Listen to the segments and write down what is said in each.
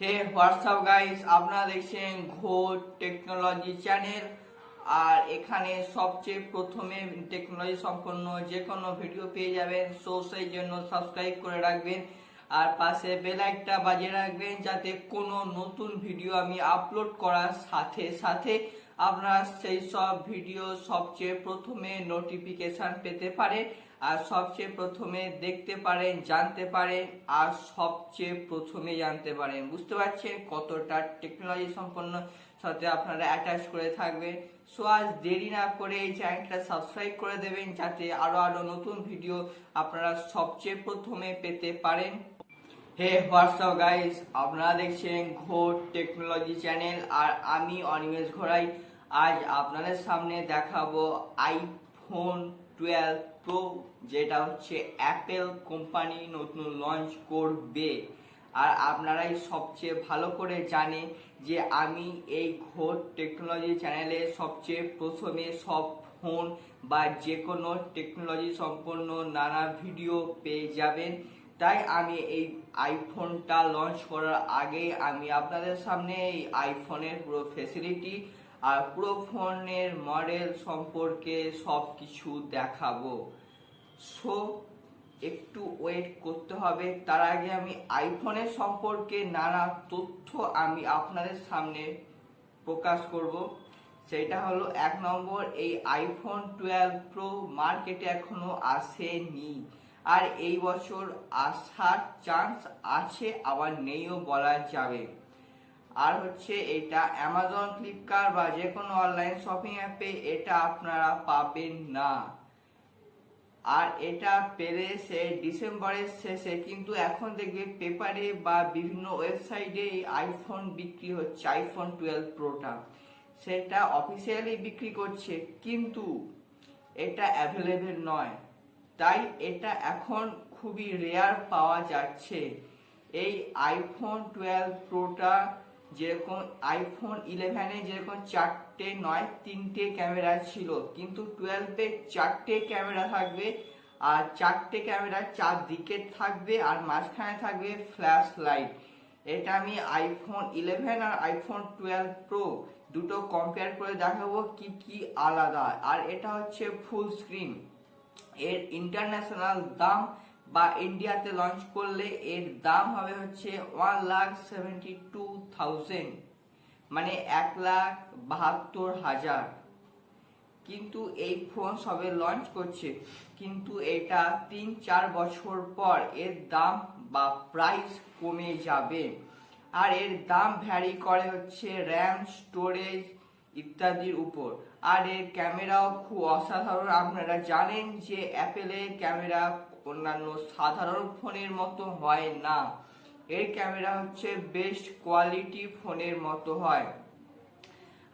হে WhatsApp guys, আপনারা দেখছেন ঘোর টেকনোলজি চ্যানেল। আর এখানে সবচেয়ে প্রথমে টেকনোলজি সম্পন্ন যে কোনো ভিডিও পেয়ে যাবেন। সো সেই জন্য সাবস্ক্রাইব করে রাখবেন আর পাশে বেল আইকনটা বাজিয়ে রাখবেন, যাতে কোনো নতুন ভিডিও আমি আপলোড করার সাথে সাথে আপনারা সেই সব ভিডিও সবচেয়ে প্রথমে নোটিফিকেশন পেতে পারেন আর সবচেয়ে প্রথমে দেখতে পারেন, জানতে পারেন আর সবচেয়ে প্রথমে জানতে পারেন। বুঝতে পারছেন কতটা টেকনোলজি সম্পন্ন সাথে আপনারা অ্যাটাচ করে থাকবেন। সো আজ দেরি না করে এই চ্যানেলটা সাবস্ক্রাইব করে দেবেন, যাতে আরো নতুন ভিডিও আপনারা সবচেয়ে প্রথমে পেতে পারেন। হে হোয়াটসঅ্যাপ গাইস, আপনারা দেখছেন ঘোর টেকনোলজি চ্যানেল আর আমি অনিমেষ ঘোড়াই। আজ আপনাদের সামনে দেখাবো আইফোন 12 প্রো, যেটা হচ্ছে অ্যাপেল কোম্পানি নতুন লঞ্চ করবে। আর আপনারাই সবচেয়ে ভালো করে জানেন যে আমি এই ঘোর টেকনোলজি চ্যানেলে সবচেয়ে প্রথমে সব ফোন বা যে কোনো টেকনোলজি সম্পন্ন নানা ভিডিও পেয়ে যাবেন। তাই আমি এই আইফোনটা লঞ্চ করার আগে আমি আপনাদের সামনে এই আইফোনের পুরো ফেসিলিটি আর পুরো ফোনের মডেল সম্পর্কে সব কিছু দেখাবো। সো একটু ওয়েট করতে হবে। তার আগে আমি আইফোনের সম্পর্কে নানা তথ্য আমি আপনাদের সামনে প্রকাশ করব। সেটা হলো, 1 নম্বর, এই আইফোন 12 প্রো মার্কেটে এখনো আসেনি আর এই বছর আসার চান্স আছে, আবার নেইও বলা যাবে। আর হচ্ছে এটা অ্যামাজন, ফ্লিপকার্ট বা যে কোনো অনলাইন শপিং অ্যাপে এটা আপনারা পাবেন না। আর এটা পেলে সে ডিসেম্বরের শেষে, কিন্তু এখন দেখবে পেপারে বা বিভিন্ন ওয়েবসাইটে আইফোন বিক্রি হচ্ছে, আইফোন 12 প্রোটা সেটা অফিসিয়ালি বিক্রি করছে, কিন্তু এটা অ্যাভেলেবেল নয়। তাই এটা এখন খুবই রেয়ার পাওয়া যাচ্ছে। এই আইফোন 12 প্রোটা যেরকম আইফোন 11-এ যেরকম 4টে নয় 3টে ক্যামেরা ছিল, কিন্তু 12-এ 4টে ক্যামেরা থাকবে আর 4টে ক্যামেরা 4দিকে থাকবে আর মাঝখানে থাকবে ফ্ল্যাশ লাইট। এটা আমি আইফোন 11 আর আইফোন 12 প্রো দুটো কম্পেয়ার করে দেখাবো কি কি আলাদা। আর এটা হচ্ছে ফুল স্ক্রিন। এর ইন্টারন্যাশনাল দাম বা ইন্ডিয়াতে লঞ্চ করলে এর দাম হবে হচ্ছে 1,72,000, মানে 1,72,000। কিন্তু এই ফোন সবে লঞ্চ করছে, কিন্তু এটা 3-4 বছর পর এর দাম বা প্রাইস কমে যাবে। আর এর দাম ভ্যারি করে হচ্ছে র্যাম, স্টোরেজ ইত্যাদির উপর। আর এর ক্যামেরাও খুব অসাধারণ। আপনারা জানেন যে অ্যাপেলের ক্যামেরা অন্যান্য সাধারণ ফোনের মতো হয় না, এর ক্যামেরা হচ্ছে বেস্ট কোয়ালিটি ফোনের মতো হয়।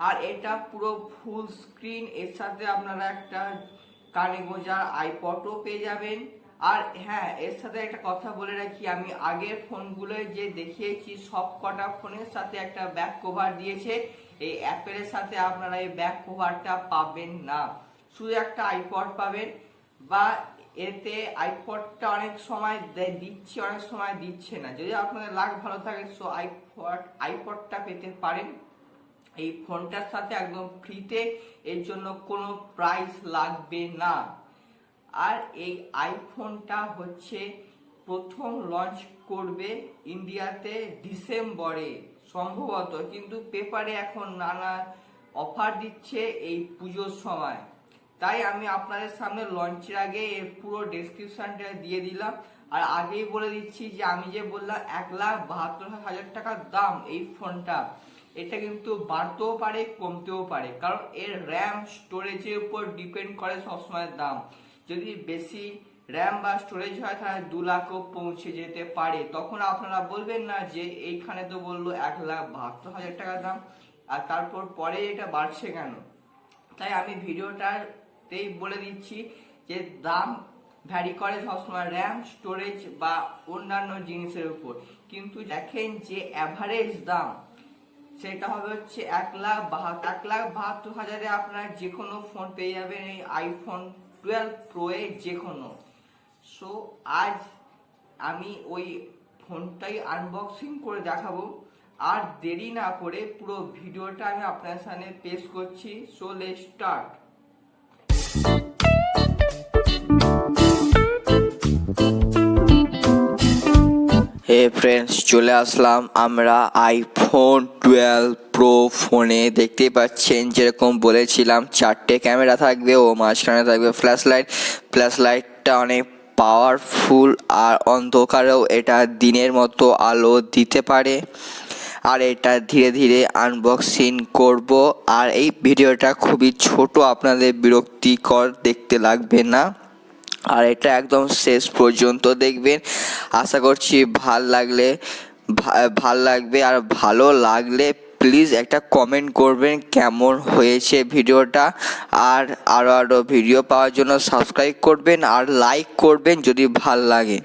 আর এটা পুরো ফুল স্ক্রিন, এর সাথে আপনারা একটা কানে গোজার আইপডও পেয়ে যাবেন। আর হ্যাঁ, এর সাথে একটা কথা বলে রাখি, আমি আগের ফোনগুলো যে দেখিয়েছি সব কটা ফোনের সাথে একটা ব্যাক কভার দিয়েছে। এই অ্যাপেলের সাথে আপনারা এই ব্যাক কভারটা পাবেন না, শুধু একটা আইপড পাবেন। বা এতে আইপডটা অনেক সময় দিচ্ছে, অনেক সময় দিচ্ছে না। যদি আপনাদের লাক ভালো থাকে সো আইপডটা পেতে পারেন এই ফোনটার সাথে একদম ফ্রিতে, এর জন্য কোনো প্রাইস লাগবে না। আর এই আইফোনটা হচ্ছে প্রথম লঞ্চ করবে ইন্ডিয়াতে ডিসেম্বরে সম্ভবত, কিন্তু পেপারে এখন নানা অফার দিচ্ছে এই পুজোর সময়। তাই আমি আপনাদের সামনে লঞ্চের আগে এর পুরো ডেসক্রিপশনটা দিয়ে দিলাম। আর আগেই বলে দিচ্ছি যে আমি যে বললাম 1,72,000 টাকার দাম এই ফোনটা, এটা কিন্তু বাড়তেও পারে কমতেও পারে, কারণ এর র্যাম স্টোরেজের উপর ডিপেন্ড করে সবসময় দাম। যদি বেশি র্যাম বা স্টোরেজ হয় তাহলে 2 লাখও পৌঁছে যেতে পারে। তখন আপনারা বলবেন না যে এইখানে তো বললো 1,72,000 টাকা দাম আর তারপর পরে এটা বাড়ছে কেন। তাই আমি ভিডিওটাতেই বলে দিচ্ছি যে দাম ভ্যারি করে সবসময় র্যাম, স্টোরেজ বা অন্যান্য জিনিসের উপর, কিন্তু দেখেন যে অ্যাভারেজ দাম সেটা হবে হচ্ছে 1,72,000-এ আপনারা যে কোনো ফোন পেয়ে যাবেন এই আইফোন 12 প্রো এ যে কোনো। সো আজ আমি ওই ফোনটাই আনবক্সিং করে দেখাবো। আর দেরি না করে পুরো ভিডিওটা আমি আপনার সামনে পেশ করছি। So let's start. Hey friends, চলে আসলাম আমরা আইফোন 12 প্রো ফোনে। দেখতেই পাচ্ছেন যেরকম বলেছিলাম 4টে ক্যামেরা থাকবে ও মাঝখানে থাকবে ফ্ল্যাশ লাইটটা অনেক পাওয়ারফুল আর অন্ধকারেও এটা দিনের মতো আলো দিতে পারে। আর এটা ধীরে ধীরে আনবক্সিং করব। আর এই ভিডিওটা খুবই ছোট, আপনাদের বিরক্তিকর দেখতে লাগবে না। আর এটা একদম শেষ পর্যন্ত দেখবেন। আশা করছি ভাল লাগবে। আর ভালো লাগলে প্লিজ একটা কমেন্ট করবেন কেমন হয়েছে ভিডিওটা। আর আরও ভিডিও পাওয়ার জন্য সাবস্ক্রাইব করবেন আর লাইক করবেন যদি ভাল লাগে।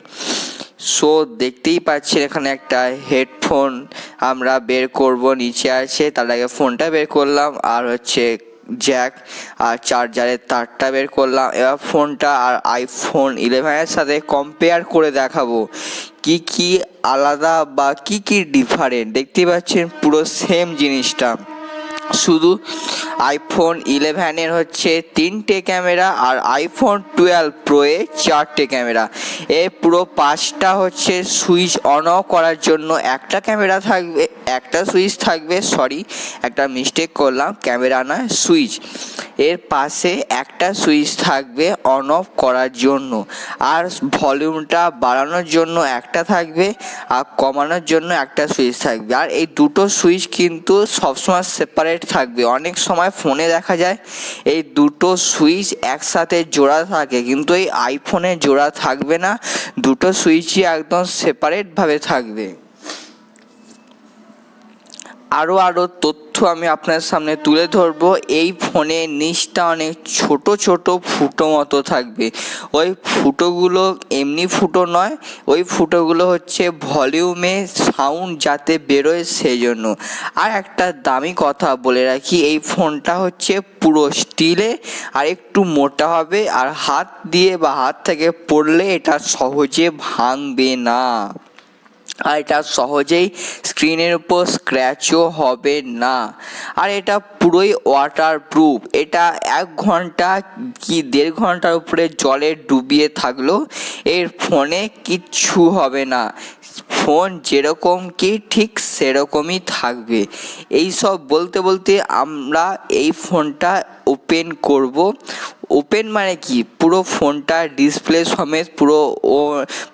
সো দেখতেই পাচ্ছেন এখানে একটা হেডফোন আমরা বের করব, নিচে আছে। তার আগে ফোনটা বের করলাম, আর হচ্ছে জ্যাক আর চার্জারের তারটা বের করলাম। এবার ফোনটা আর আইফোন 11-এর সাথে কম্পেয়ার করে দেখাবো কি আলাদা বা কি ডিফারেন্ট। দেখতেই পাচ্ছেন পুরো সেম জিনিসটা, শুধু আইফোন 11-এর হচ্ছে 3টে ক্যামেরা আর আইফোন 12 প্রো এ 4টে ক্যামেরা। এর পুরো 5টা হচ্ছে সুইচ অন অফ করার জন্য একটা ক্যামেরা থাকবে, একটা সুইচ থাকবে। একটা মিস্টেক করলাম, ক্যামেরা নয় সুইচ। এর পাশে একটা সুইচ থাকবে অন অফ করার জন্য, আর ভলিউমটা বাড়ানোর জন্য একটা থাকবে আর কমানোর জন্য একটা সুইচ থাকবে। আর এই দুটো সুইচ কিন্তু সবসময় সেপারেট থাকবে। অনেক সময় ফোনে দেখা যায় এই দুটো সুইচ একসাথে জোড়া থাকে, কিন্তু এই আইফোনে জোড়া থাকবে না, দুটো সুইচই একদম সেপারেটভাবে থাকবে। আরও তথ্য আমি আপনার সামনে তুলে ধরবো। এই ফোনে নিচটা অনেক ছোট ফুটো মতো থাকবে। ওই ফুটোগুলো এমনি ফুটো নয়, ওই ফুটোগুলো হচ্ছে ভলিউমে সাউন্ড যাতে বেরোয় সেই জন্য। আর একটা দামি কথা বলে রাখি, এই ফোনটা হচ্ছে পুরো স্টিলে আর একটু মোটা হবে, আর হাত দিয়ে বা হাত থেকে পড়লে এটা সহজে ভাঙবে না। আর এটা সহজেই স্ক্রিনের উপর স্ক্র্যাচও হবে না। আর এটা পুরোই ওয়াটারপ্রুফ। এটা 1 ঘন্টা কি 1.5 ঘন্টার উপরে জলে ডুবিয়ে থাকলেও এর ফোনে কিচ্ছু হবে না। ফোন যেরকম কি ঠিক সেরকমই থাকবে। এই সব বলতে আমরা এই ফোনটা ওপেন করব। ওপেন মানে কি, পুরো ফোনটা ডিসপ্লে সমেত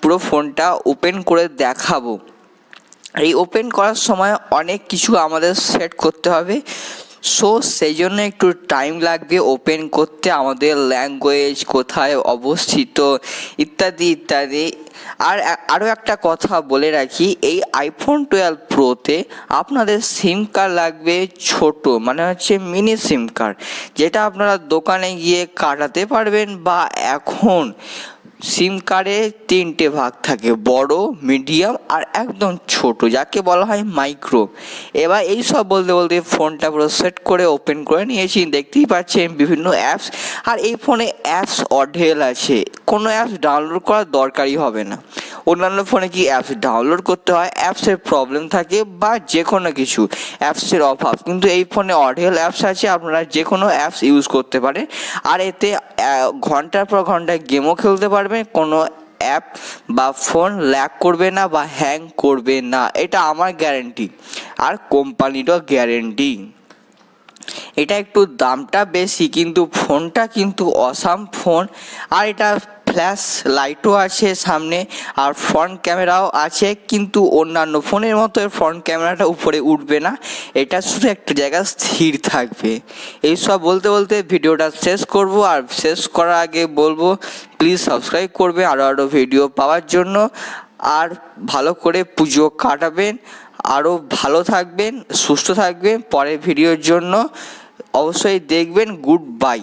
পুরো ফোনটা ওপেন করে দেখাবো। এই ওপেন করার সময় অনেক কিছু আমাদের সেট করতে হবে। সো সেই জন্য একটু টাইম লাগবে ওপেন করতে। আমাদের ল্যাঙ্গুয়েজ কোথায় অবস্থিত ইত্যাদি। আরও একটা কথা বলে রাখি, এই আইফোন 12 প্রোতে আপনাদের সিম কার্ড লাগবে ছোট, মানে হচ্ছে মিনি সিম কার্ড, যেটা আপনারা দোকানে গিয়ে কাটাতে পারবেন। বা এখন সিম কার্ডে 3টে ভাগ থাকে, বড়, মিডিয়াম আর একদম ছোট, যাকে বলা হয় মাইক্রো। এবার এই সব বলতে ফোনটা পুরো সেট করে ওপেন করে নিয়েছি। দেখতেই পাচ্ছেন বিভিন্ন অ্যাপস। আর এই ফোনে অ্যাপস অঢেল আছে, কোনো অ্যাপস ডাউনলোড করার দরকারই হবে না। অন্যান্য ফোনে কি অ্যাপস ডাউনলোড করতে হয়, অ্যাপসের প্রবলেম থাকে বা যে কোনো কিছু অ্যাপসের অভাব, কিন্তু এই ফোনে অঢেল অ্যাপস আছে, আপনারা যে কোনো অ্যাপস ইউজ করতে পারেন। আর এতে ঘন্টার পর ঘন্টা গেমও খেলতে পারবেন, কোনো অ্যাপ বা ফোন ল্যাগ করবে না বা হ্যাং করবে না, এটা আমার গ্যারেন্টি আর কোম্পানিরও গ্যারেন্টি। এটা একটু দামটা বেশি, কিন্তু ফোনটা কিন্তু অসাম ফোন। আর এটা ফ্ল্যাশ লাইটও আছে সামনে, আর ফ্রন্ট ক্যামেরাও আছে, কিন্তু অন্যান্য ফোনের মতো এর ফ্রন্ট ক্যামেরাটা উপরে উঠবে না, এটা শুধু একটা জায়গায় স্থির থাকবে। এইসব বলতে ভিডিওটা শেষ করব। আর শেষ করার আগে বলবো প্লিজ সাবস্ক্রাইব করবে আরও ভিডিও পাওয়ার জন্য। আর ভালো করে পুজো কাটাবেন, আরও ভালো থাকবেন, সুস্থ থাকবেন। পরের ভিডিওর জন্য অবশ্যই দেখবেন। Good bye.